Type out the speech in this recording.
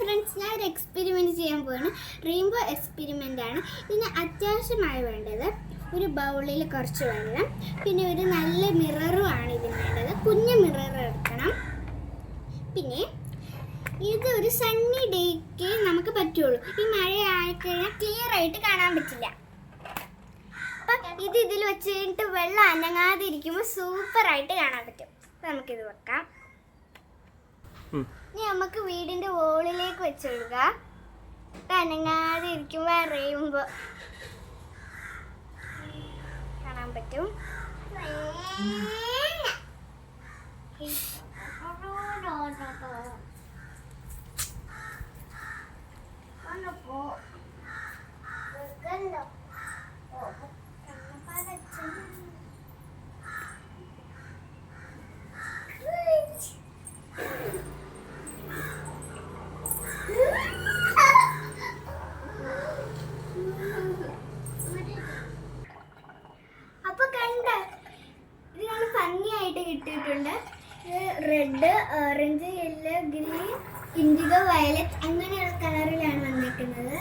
Friends, ഞാൻ ഒരു experiment ചെയ്യാൻ പോവാണ്. റെയിൻബോ എക്സ്പെരിമെൻ്റ് ആണ്. ഇതിന് അത്യാവശ്യമായി വേണ്ടത് ഒരു ബൗളിൽ കുറച്ച് വെള്ളം, പിന്നെ ഒരു നല്ല മിററും ആണ് ഇതിന് വേണ്ടത്. കുഞ്ഞു മിറർ എടുക്കണം. പിന്നെ ഇതൊരു സണ്ണി ഡേക്ക് നമുക്ക് പറ്റുള്ളൂ. ഈ മഴ ആയിക്കഴിഞ്ഞാൽ ക്ലിയർ ആയിട്ട് കാണാൻ പറ്റില്ല. അപ്പം ഇതിൽ വെച്ചിട്ട് വെള്ളം അനങ്ങാതെ ഇരിക്കുമ്പോൾ സൂപ്പറായിട്ട് കാണാൻ പറ്റും. അപ്പം നമുക്കിത് വെക്കാം. ഇനി നമുക്ക് വീടിന്റെ വോളിലേക്ക് വെച്ചെടുക്ക. അനങ്ങാതെ ഇരിക്കുമ്പോ അറിയുമ്പോ കാണാൻ പറ്റും. ഭംഗിയായിട്ട് കിട്ടിയിട്ടുണ്ട്. Red, orange, yellow, green, IndiGo, violet അങ്ങനെയുള്ള കളറിലാണ് വന്നിരിക്കുന്നത്.